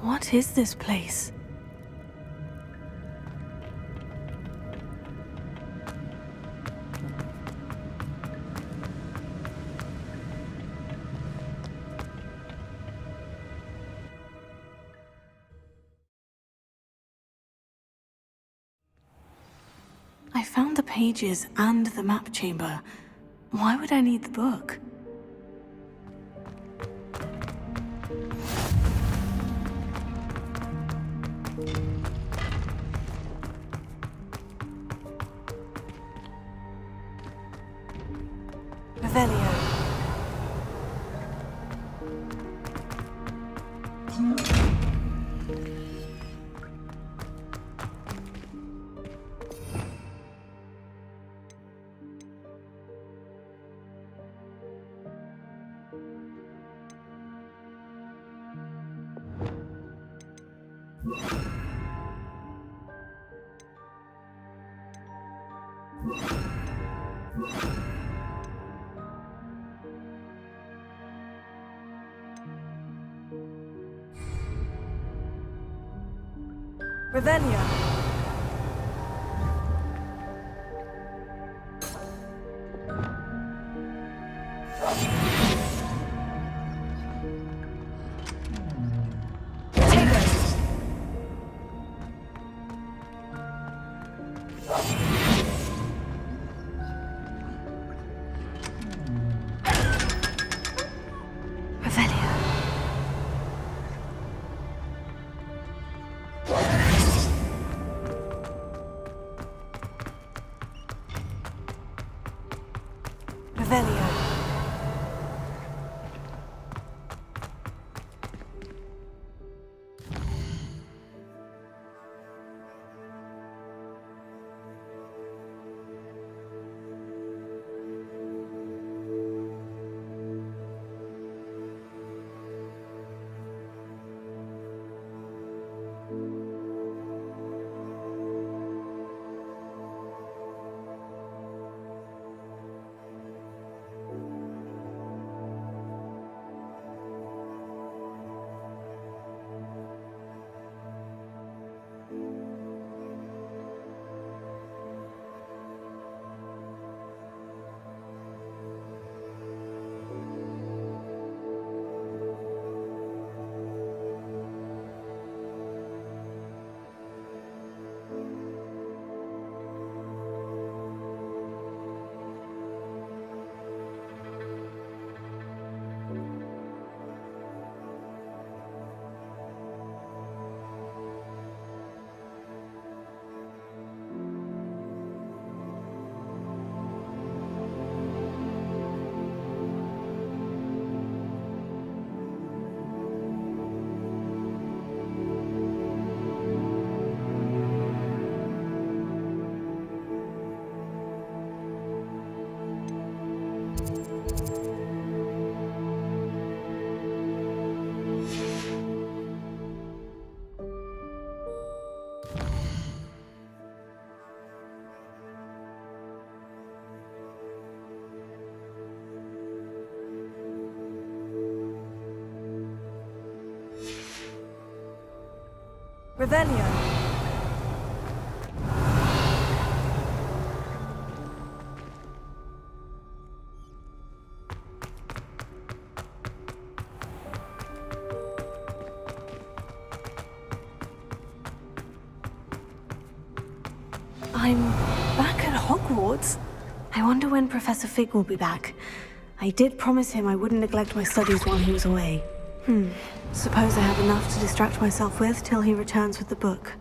What is this place? I found the pages and the map chamber. Why would I need the book? Revelio. Revelio. Revelio. Revelio. I'm back at Hogwarts. I wonder when Professor Fig will be back. I did promise him I wouldn't neglect my studies while he was away. Suppose I have enough to distract myself with till he returns with the book.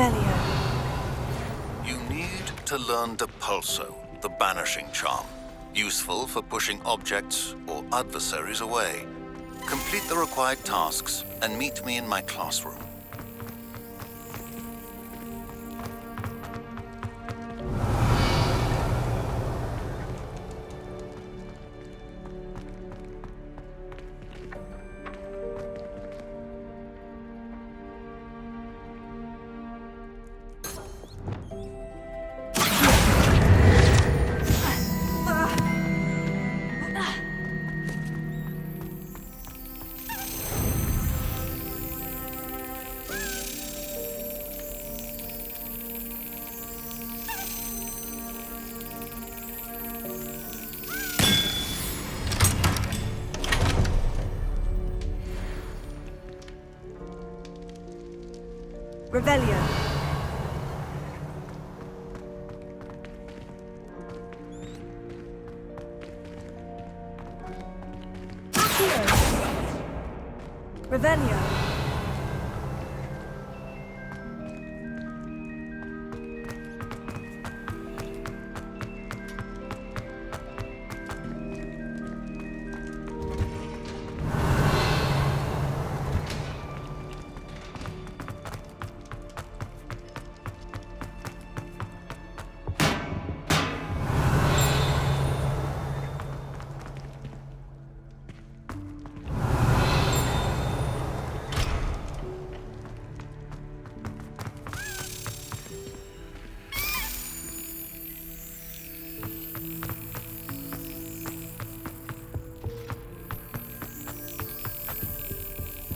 Revelio. You need to learn Depulso, the banishing charm. Useful for pushing objects or adversaries away. Complete the required tasks and meet me in my classroom. Revelio. Revelio.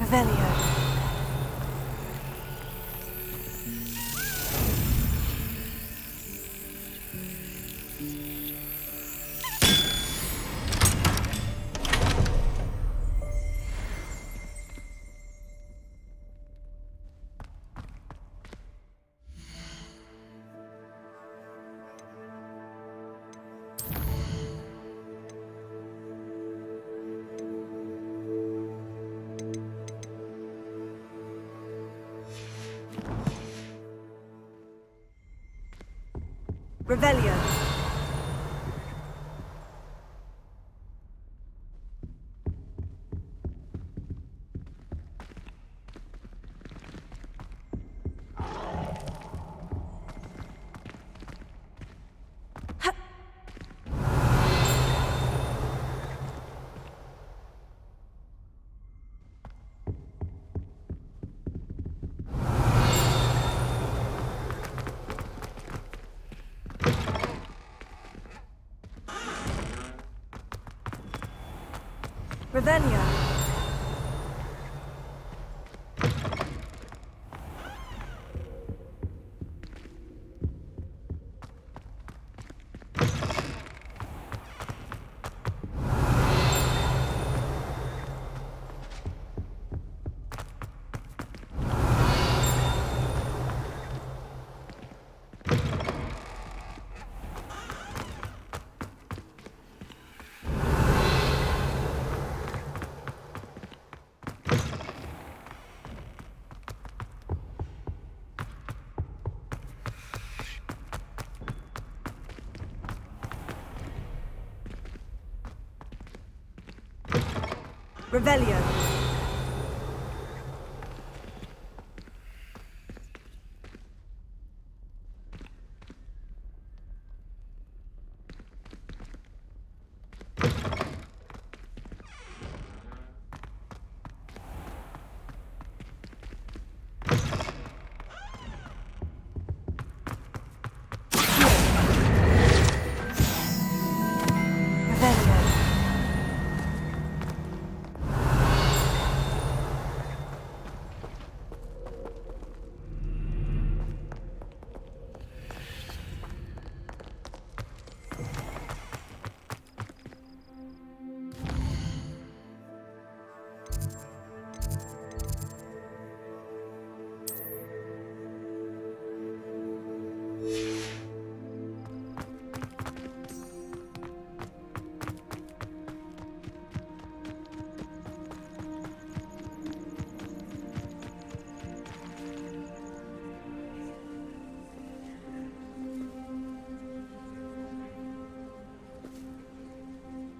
Revelio. Revelio. Revelio. Revelio. Revelio.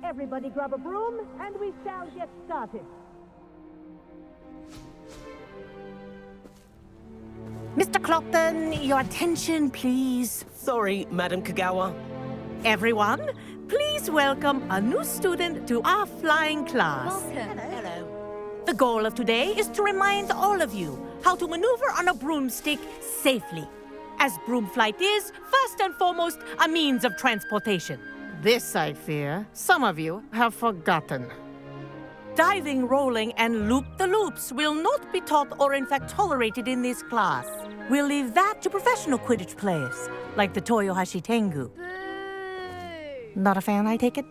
Everybody grab a broom, and we shall get started. Mr. Clopton, your attention, please. Sorry, Madam Kagawa. Everyone, please welcome a new student to our flying class. Welcome. Hello. The goal of today is to remind all of you how to maneuver on a broomstick safely, as broom flight is, first and foremost, a means of transportation. This, I fear, some of you have forgotten. Diving, rolling, and loop-the-loops will not be taught or in fact tolerated in this class. We'll leave that to professional Quidditch players, like the Toyohashi Tengu. Not a fan, I take it?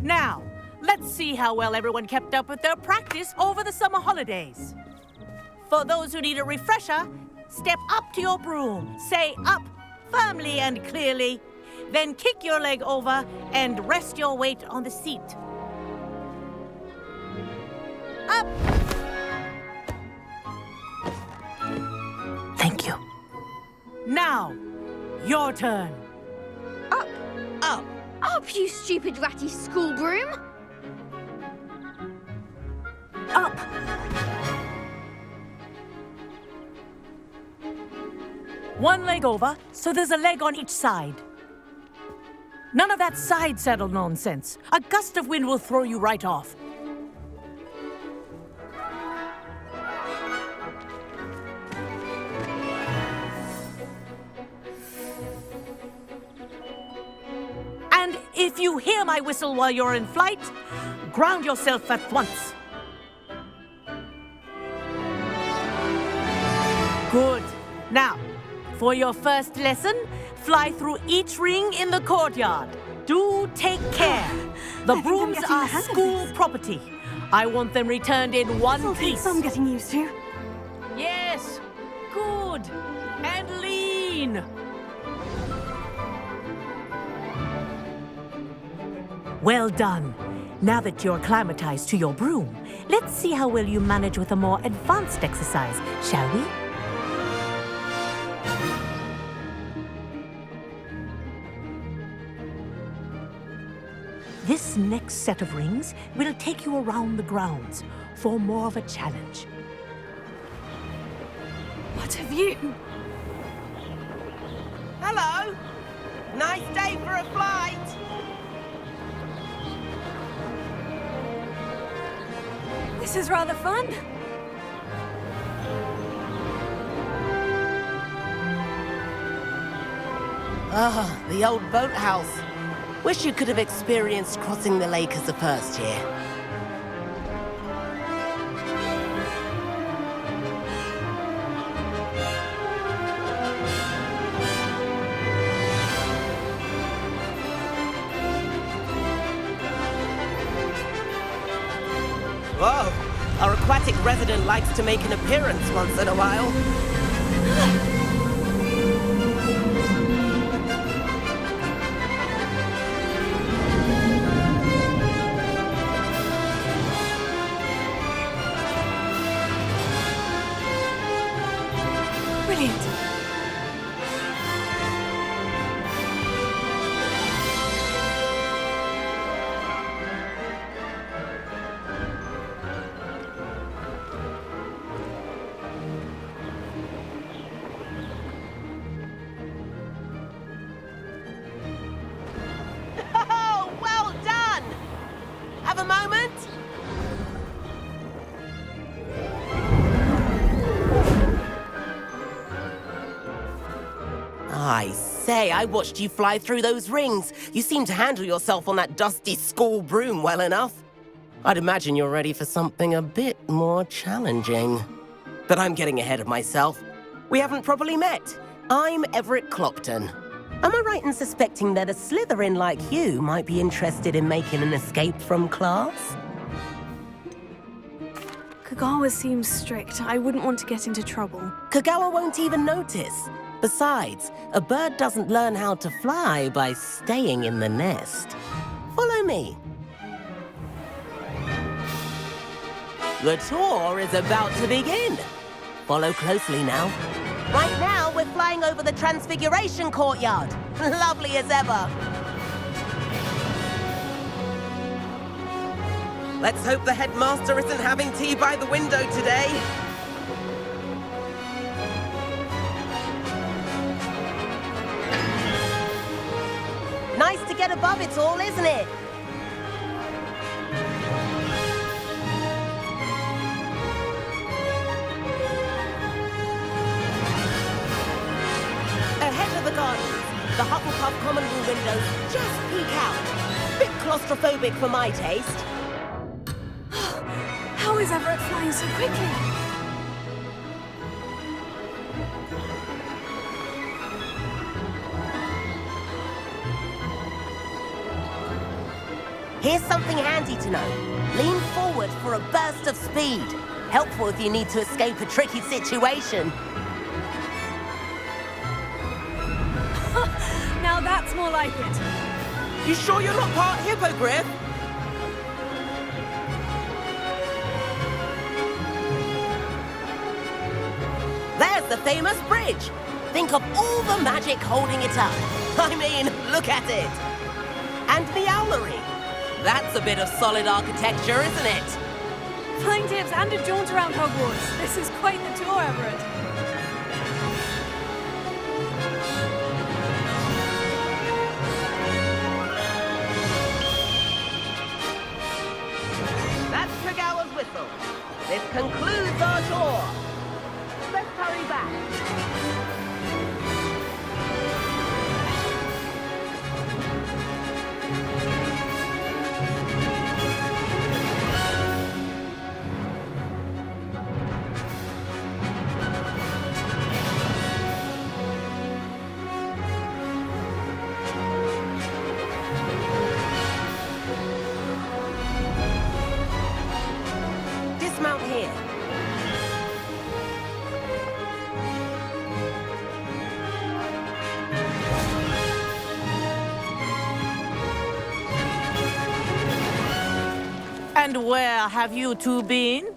Now, let's see how well everyone kept up with their practice over the summer holidays. For those who need a refresher, step up to your broom, say up firmly and clearly, then kick your leg over and rest your weight on the seat. Up! Thank you. Now, your turn. Up! Up! Up, you stupid ratty school broom! Up! One leg over, so there's a leg on each side. None of that side saddle nonsense. A gust of wind will throw you right off. And if you hear my whistle while you're in flight, ground yourself at once. Good. Now, for your first lesson, fly through each ring in the courtyard. Do take care. The brooms are school property. I want them returned in one piece. I'm getting used to. Yes. Good. And lean. Well done. Now that you're acclimatized to your broom, let's see how well you manage with a more advanced exercise, shall we? This next set of rings will take you around the grounds for more of a challenge. What have you? Hello! Nice day for a flight! This is rather fun. Ah, the old boathouse. Wish you could have experienced crossing the lake as a first year. Whoa! Our aquatic resident likes to make an appearance once in a while. Brilliant. Oh, well done! Have a moment? I say, I watched you fly through those rings. You seem to handle yourself on that dusty school broom well enough. I'd imagine you're ready for something a bit more challenging. But I'm getting ahead of myself. We haven't properly met. I'm Everett Clopton. Am I right in suspecting that a Slytherin like you might be interested in making an escape from class? Kagawa seems strict. I wouldn't want to get into trouble. Kagawa won't even notice. Besides, a bird doesn't learn how to fly by staying in the nest. Follow me. The tour is about to begin. Follow closely now. Right now, we're flying over the Transfiguration Courtyard. Lovely as ever. Let's hope the headmaster isn't having tea by the window today. Nice to get above it all, isn't it? Ahead of the gardens, the Hufflepuff common room windows just peek out. Bit claustrophobic for my taste. How is Everett flying so quickly? Here's something handy to know. Lean forward for a burst of speed. Helpful if you need to escape a tricky situation. Now that's more like it. You sure you're not part hippogriff? There's the famous bridge. Think of all the magic holding it up. I mean, look at it. And the owlery. That's a bit of solid architecture, isn't it? Flying tips and a jaunt around Hogwarts. This is quite the tour, Everett. That's Kagawa's whistle. This concludes our tour. Let's hurry back. Dismount here. And where have you two been?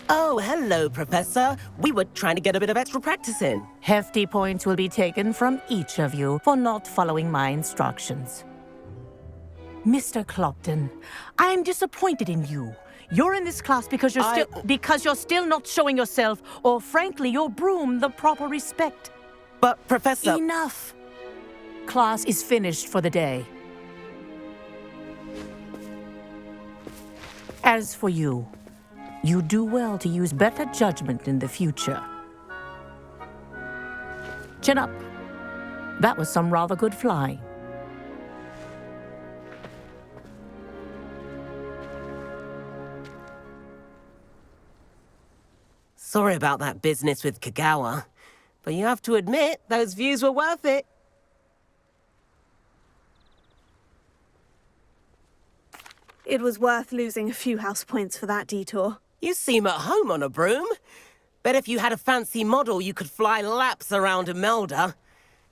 Oh, hello, Professor. We were trying to get a bit of extra practice in. Hefty points will be taken from each of you for not following my instructions. Mr. Clopton, I am disappointed in you. You're in this class because you're still not showing yourself, or frankly, your broom, the proper respect. But, Professor... Enough. Class is finished for the day. As for you, you do well to use better judgment in the future. Chin up. That was some rather good flying. Sorry about that business with Kagawa, but you have to admit, those views were worth it. It was worth losing a few house points for that detour. You seem at home on a broom. Bet if you had a fancy model, you could fly laps around Imelda.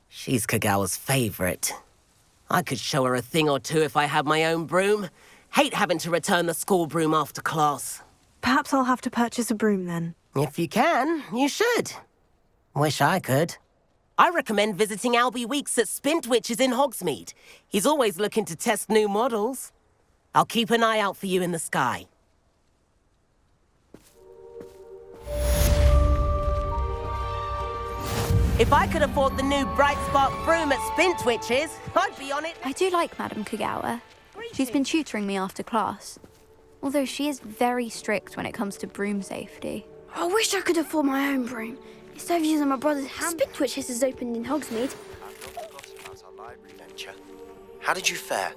She's Kagawa's favorite. I could show her a thing or two if I had my own broom. Hate having to return the school broom after class. Perhaps I'll have to purchase a broom then. If you can, you should. Wish I could. I recommend visiting Albie Weeks at Spintwitches in Hogsmeade. He's always looking to test new models. I'll keep an eye out for you in the sky. If I could afford the new Bright Spark broom at Spintwitches, I'd be on it. I do like Madame Kagawa. She's been tutoring me after class. Although she is very strict when it comes to broom safety. I wish I could afford my own broom. Instead of using my brother's hand. Spintwitches is opened in Hogsmeade. I've not forgotten about our library venture. How did you fare?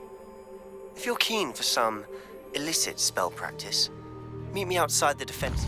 If you're keen for some illicit spell practice, meet me outside the defense.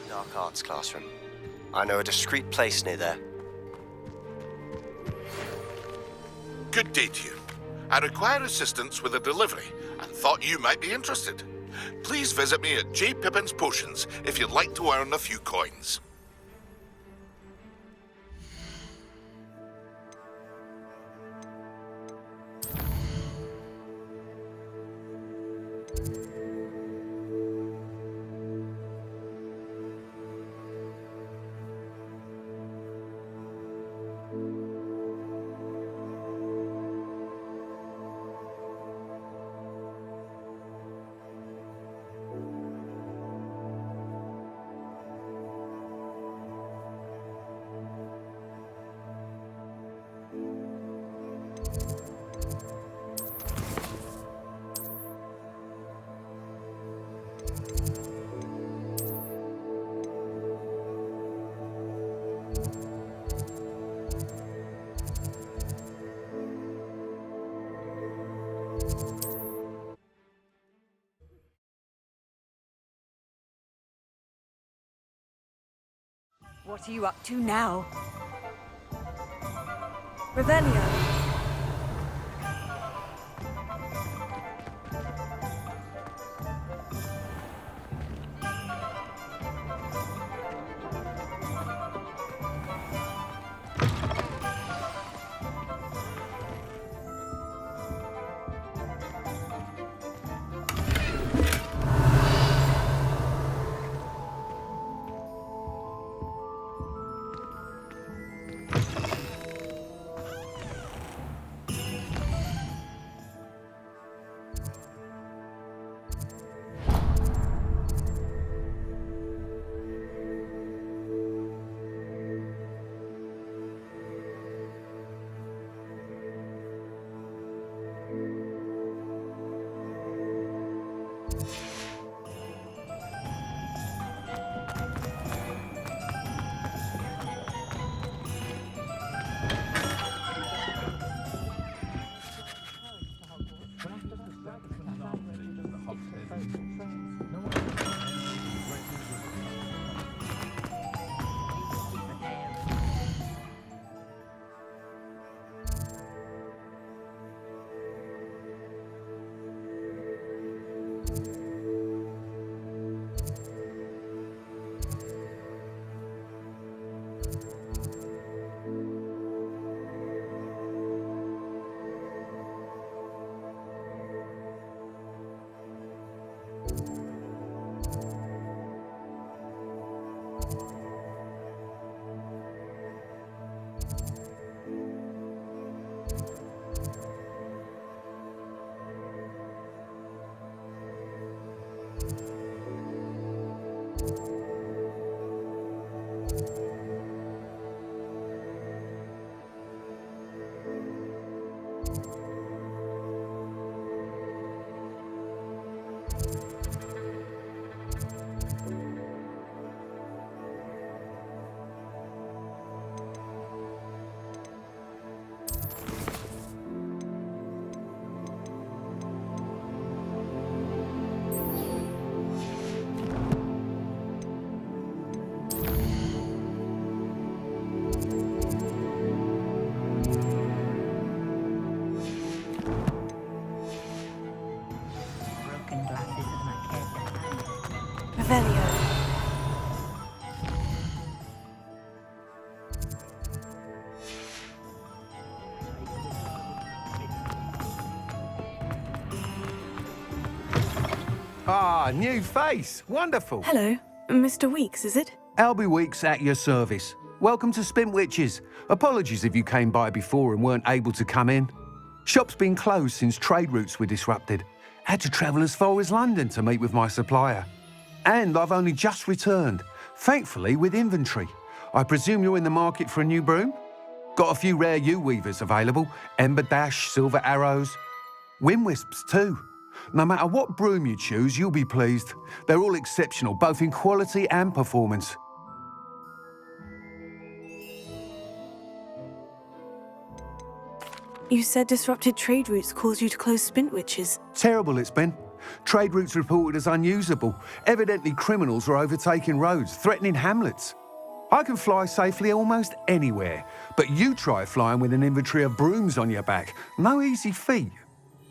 dark arts classroom. I know a discreet place near there. Good day to you. I require assistance with a delivery and thought you might be interested. Please visit me at J. Pippin's Potions if you'd like to earn a few coins. What are you up to now? Revelio. Revelio. Ah, new face. Wonderful. Hello, Mr. Weeks, is it? Albie Weeks at your service. Welcome to Spintwitches. Apologies if you came by before and weren't able to come in. Shop's been closed since trade routes were disrupted. Had to travel as far as London to meet with my supplier. And I've only just returned, thankfully with inventory. I presume you're in the market for a new broom? Got a few rare U-weavers available, Ember Dash, Silver Arrows, Wind Wisps too. No matter what broom you choose, you'll be pleased. They're all exceptional, both in quality and performance. You said disrupted trade routes caused you to close Spintwitches. Terrible it's been. Trade routes reported as unusable. Evidently criminals are overtaking roads, threatening hamlets. I can fly safely almost anywhere, but you try flying with an inventory of brooms on your back. No easy feat.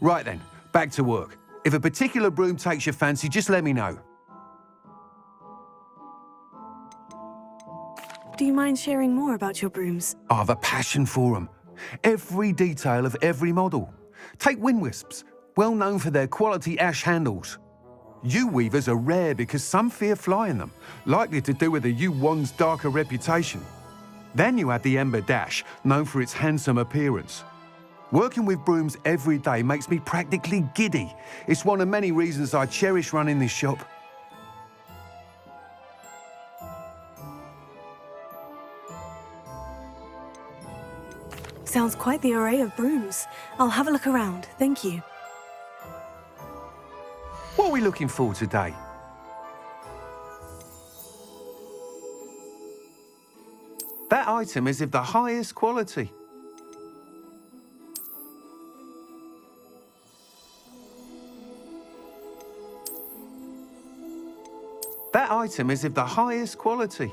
Right then, back to work. If a particular broom takes your fancy, just let me know. Do you mind sharing more about your brooms? I have a passion for them. Every detail of every model. Take wind wisps, well known for their quality ash handles. U-weavers are rare because some fear flying them, likely to do with the U-wand's darker reputation. Then you have the Ember Dash, known for its handsome appearance. Working with brooms every day makes me practically giddy. It's one of many reasons I cherish running this shop. Sounds quite the array of brooms. I'll have a look around, thank you. What are we looking for today? That item is of the highest quality. That item is of the highest quality.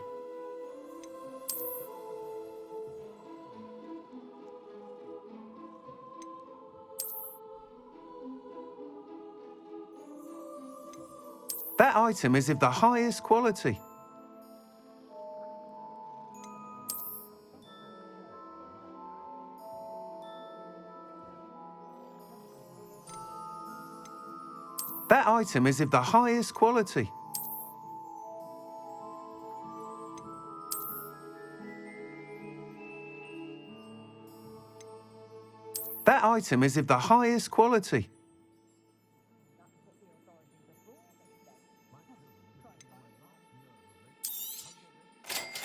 That item is of the highest quality. That item is of the highest quality. That item is of the highest quality.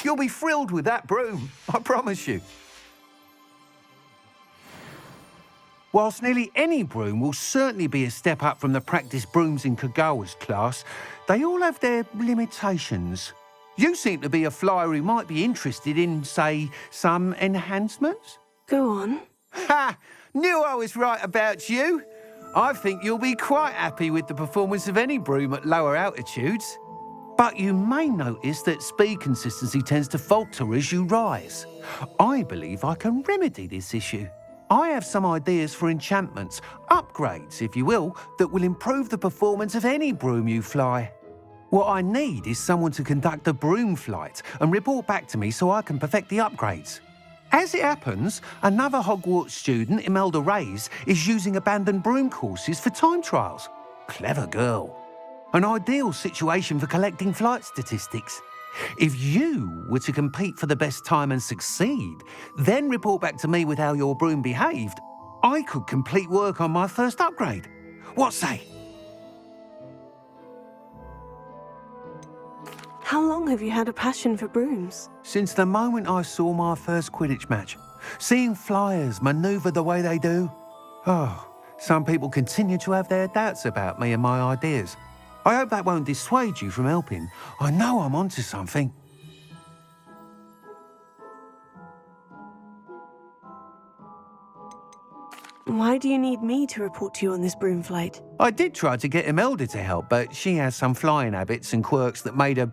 You'll be thrilled with that broom, I promise you. Whilst nearly any broom will certainly be a step up from the practice brooms in Kagawa's class, they all have their limitations. You seem to be a flyer who might be interested in, say, some enhancements? Go on. Ha! Knew I was right about you. I think you'll be quite happy with the performance of any broom at lower altitudes. But you may notice that speed consistency tends to falter as you rise. I believe I can remedy this issue. I have some ideas for enchantments, upgrades, if you will, that will improve the performance of any broom you fly. What I need is someone to conduct a broom flight and report back to me so I can perfect the upgrades. As it happens, another Hogwarts student, Imelda Reyes, is using abandoned broom courses for time trials. Clever girl. An ideal situation for collecting flight statistics. If you were to compete for the best time and succeed, then report back to me with how your broom behaved, I could complete work on my first upgrade. What say? How long have you had a passion for brooms? Since the moment I saw my first Quidditch match. Seeing flyers manoeuvre the way they do. Oh, some people continue to have their doubts about me and my ideas. I hope that won't dissuade you from helping. I know I'm onto something. Why do you need me to report to you on this broom flight? I did try to get Imelda to help, but she has some flying habits and quirks that made her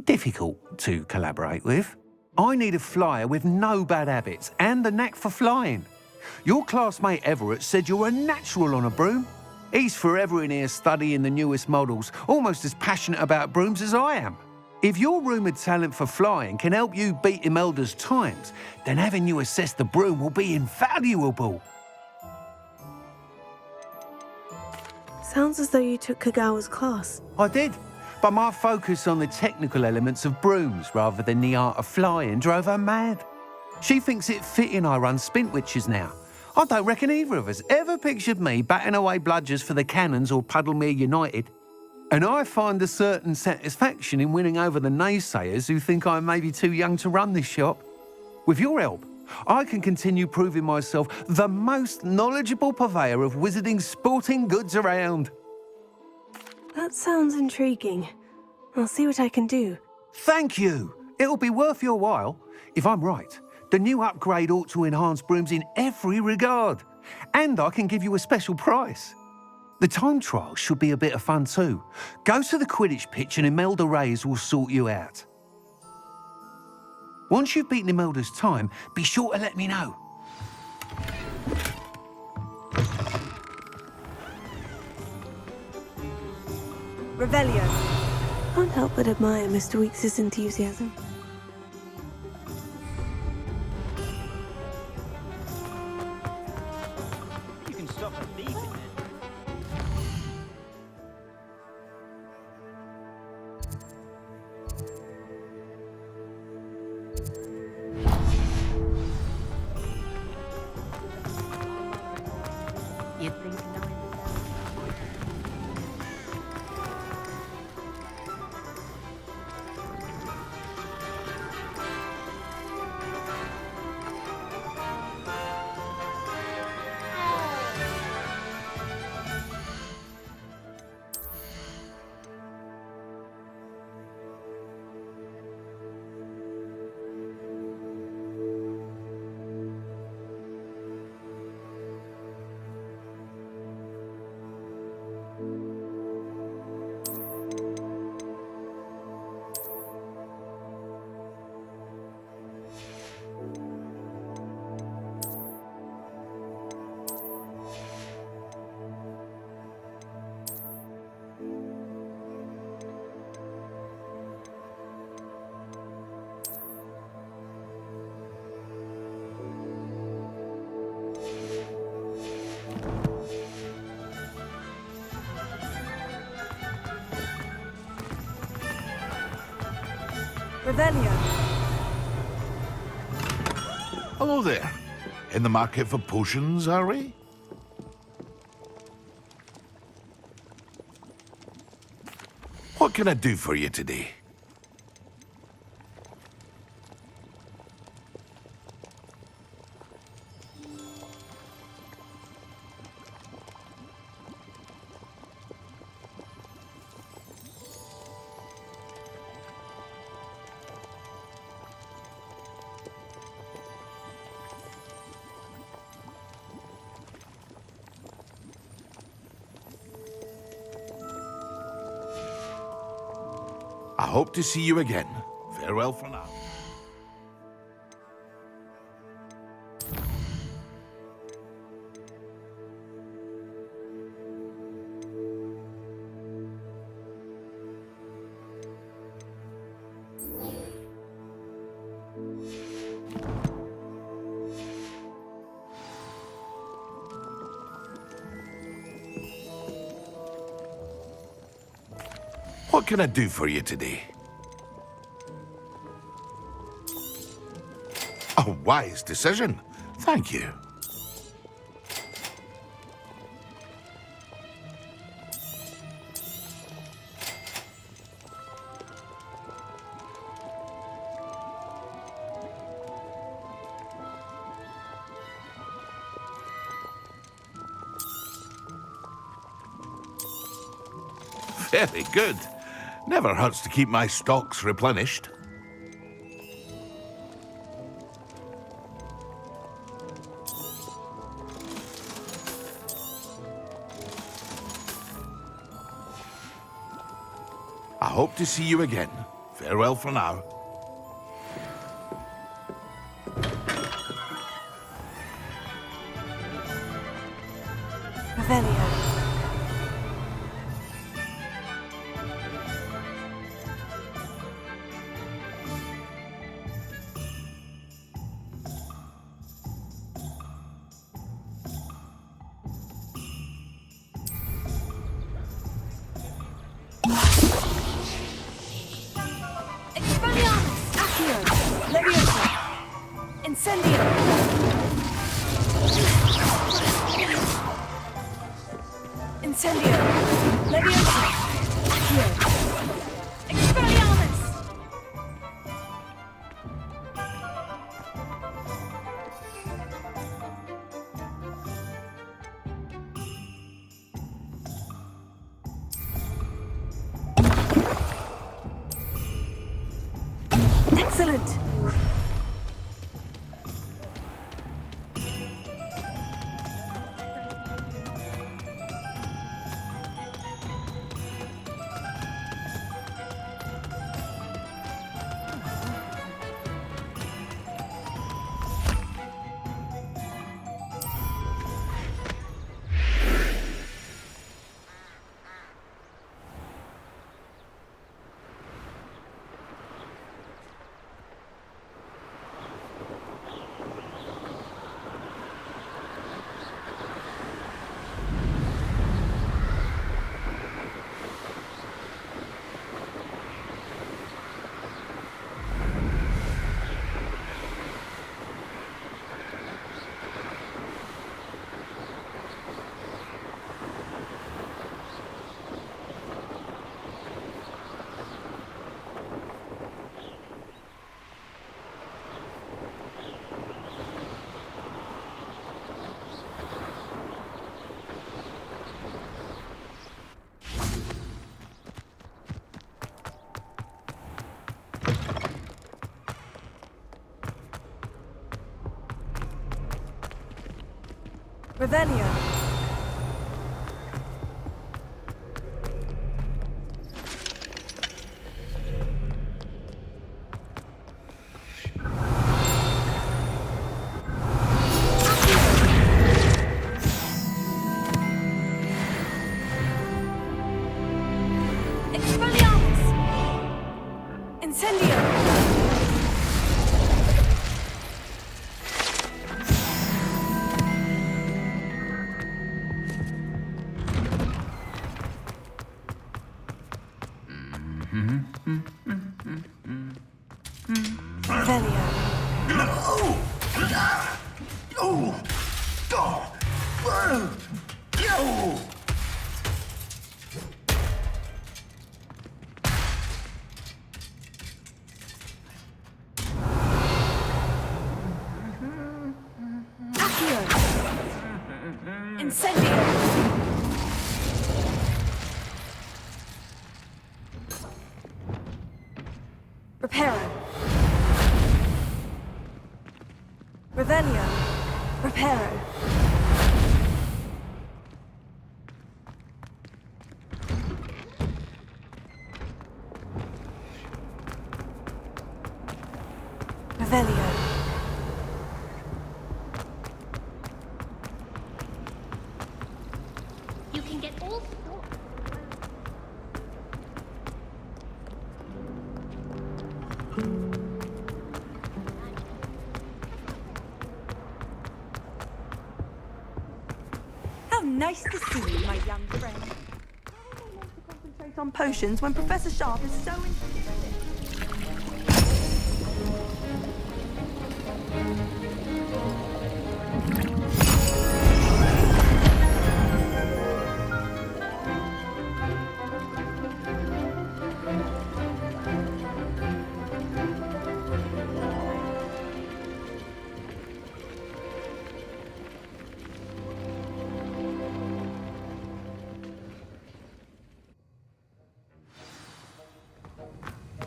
difficult to collaborate with. I need a flyer with no bad habits and the knack for flying. Your classmate Everett said you're a natural on a broom. He's forever in here studying the newest models, almost as passionate about brooms as I am. If your rumoured talent for flying can help you beat Imelda's times, then having you assess the broom will be invaluable. Sounds as though you took Kagawa's class. I did, but my focus on the technical elements of brooms rather than the art of flying drove her mad. She thinks it fitting I run Spintwitches now. I don't reckon either of us ever pictured me batting away bludgers for the Cannons or Puddlemere United. And I find a certain satisfaction in winning over the naysayers who think I'm maybe too young to run this shop. With your help, I can continue proving myself the most knowledgeable purveyor of wizarding sporting goods around. That sounds intriguing. I'll see what I can do. Thank you. It'll be worth your while. If I'm right, the new upgrade ought to enhance brooms in every regard. And I can give you a special price. The time trial should be a bit of fun too. Go to the Quidditch pitch and Imelda Reyes will sort you out. Once you've beaten Imelda's time, be sure to let me know. Revelio. Can't help but admire Mr. Weeks' enthusiasm. You can stop a thief in it. You think Revelio. Hello there. In the market for potions, are we? What can I do for you today? I hope to see you again. Farewell for now. What can I do for you today? A wise decision. Thank you. Very good. Never hurts to keep my stocks replenished. I hope to see you again. Farewell for now. Revelio. Excellent! Revelio. Reparo. Revelio. Reparo. Revelio. You can get all sorts. How nice to see you, my young friend. How am I meant to concentrate on potions when Professor Sharp is so insistent?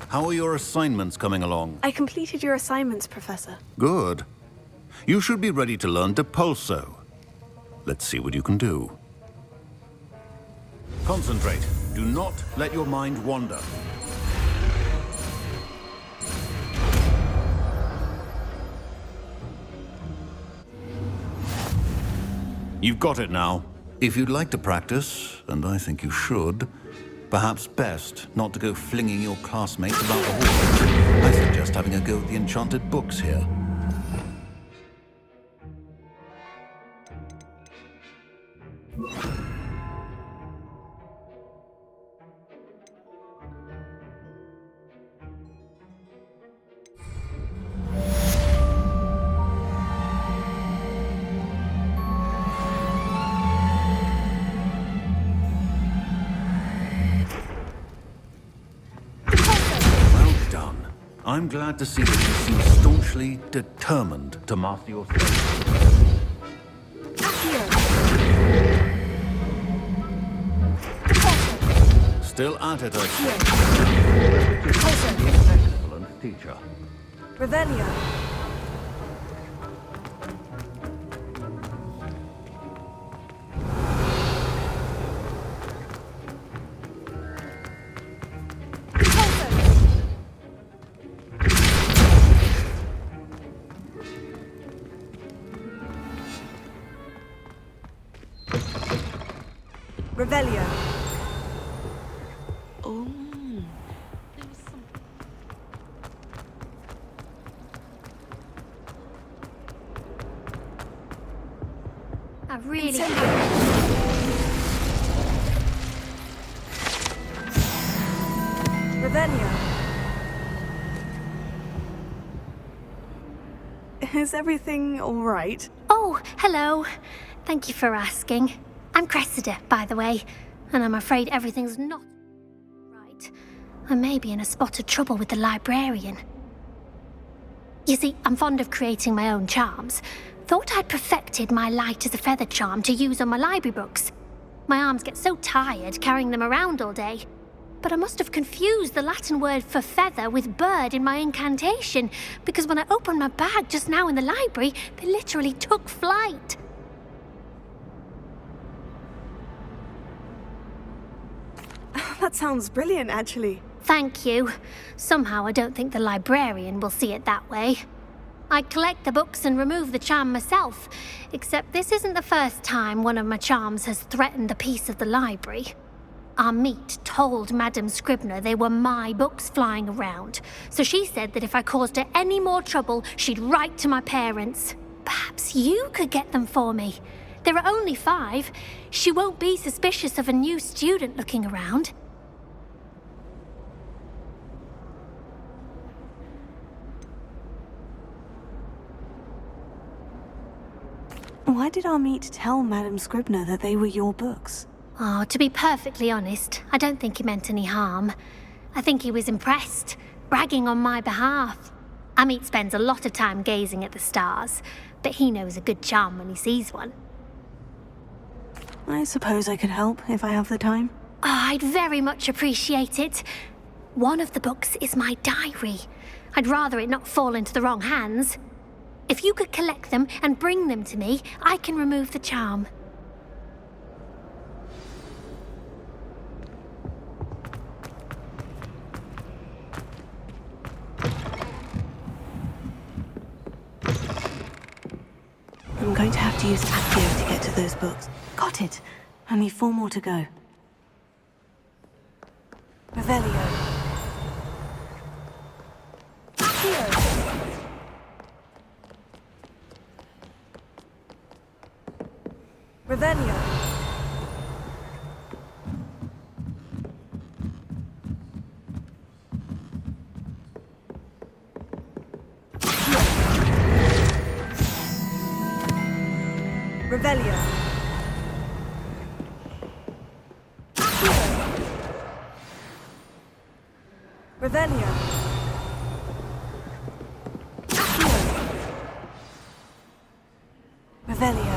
How are your assignments coming along? I completed your assignments, Professor. Good. You should be ready to learn Depulso. Let's see what you can do. Concentrate. Do not let your mind wander. You've got it now. If you'd like to practice, and I think you should, perhaps best not to go flinging your classmates about the hall. I suggest having a go at the enchanted books here. I'm glad to see that you seem staunchly determined to master your skills. Still at it, I see. Excellent teacher. Revelio. Revelio. Oh. I really Revelio. Is everything all right? Oh, hello. Thank you for asking. I'm Cressida, by the way, and I'm afraid everything's not right. I may be in a spot of trouble with the librarian. You see, I'm fond of creating my own charms. Thought I'd perfected my light as a feather charm to use on my library books. My arms get so tired carrying them around all day. But I must have confused the Latin word for feather with bird in my incantation, because when I opened my bag just now in the library, they literally took flight. That sounds brilliant, actually. Thank you. Somehow I don't think the librarian will see it that way. I collect the books and remove the charm myself, except this isn't the first time one of my charms has threatened the peace of the library. Our meet told Madame Scribner they were my books flying around, so she said that if I caused her any more trouble, she'd write to my parents. Perhaps you could get them for me. There are only 5. She won't be suspicious of a new student looking around. Why did our meet tell Madame Scribner that they were your books? Oh, to be perfectly honest, I don't think he meant any harm. I think he was impressed, bragging on my behalf. Amit spends a lot of time gazing at the stars, but he knows a good charm when he sees one. I suppose I could help if I have the time. Oh, I'd very much appreciate it. One of the books is my diary. I'd rather it not fall into the wrong hands. If you could collect them and bring them to me, I can remove the charm. I'm going to have to use Accio to get to those books. Got it. Only 4 more to go. Revelio. Accio. Revelio. Revelio. Revelio. Revelio.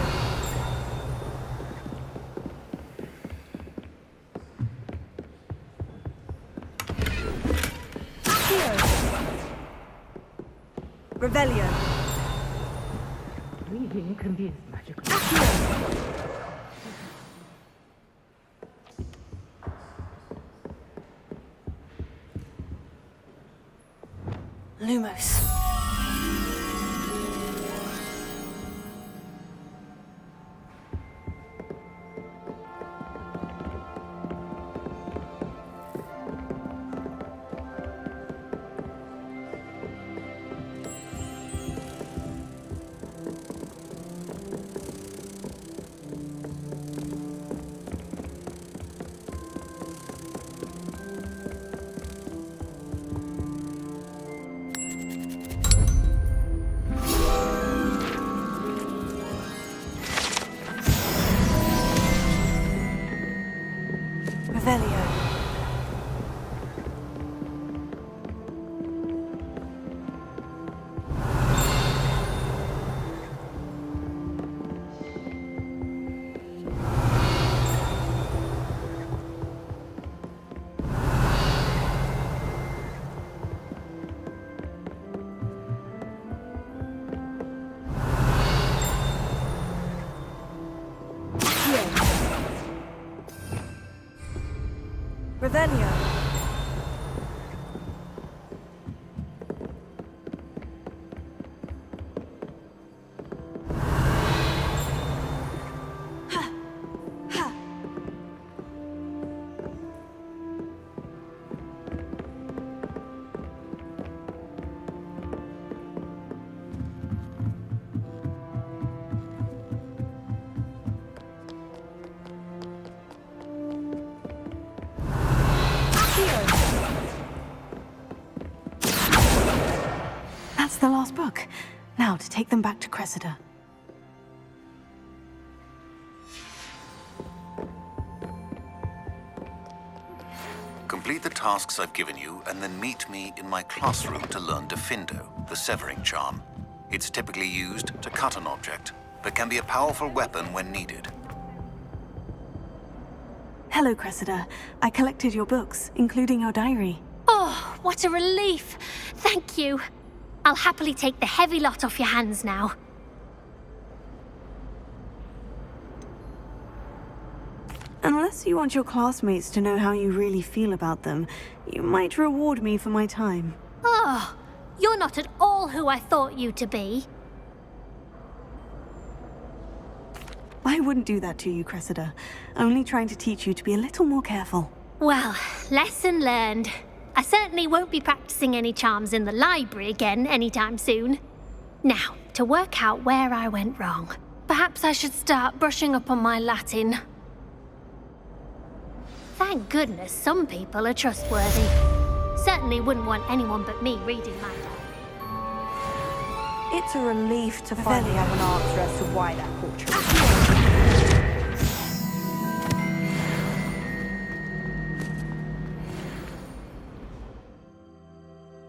Revelio. Reading can be magical. Lumos. Revelio. Revelio. That's the last book. Now to take them back to Cressida. Complete the tasks I've given you, and then meet me in my classroom to learn Defindo, the severing charm. It's typically used to cut an object, but can be a powerful weapon when needed. Hello, Cressida. I collected your books, including your diary. Oh, what a relief. Thank you. I'll happily take the heavy lot off your hands now. Unless unless you want your classmates to know how you really feel about them, you might reward me for my time. Oh, you're not at all who I thought you to be. I wouldn't do that to you, Cressida. Only trying to teach you to be a little more careful. Well, lesson learned. I certainly won't be practicing any charms in the library again anytime soon. Now, to work out where I went wrong. Perhaps I should start brushing up on my Latin. Thank goodness some people are trustworthy. Certainly wouldn't want anyone but me reading my diary. It's a relief to finally have an answer as to why that portrait was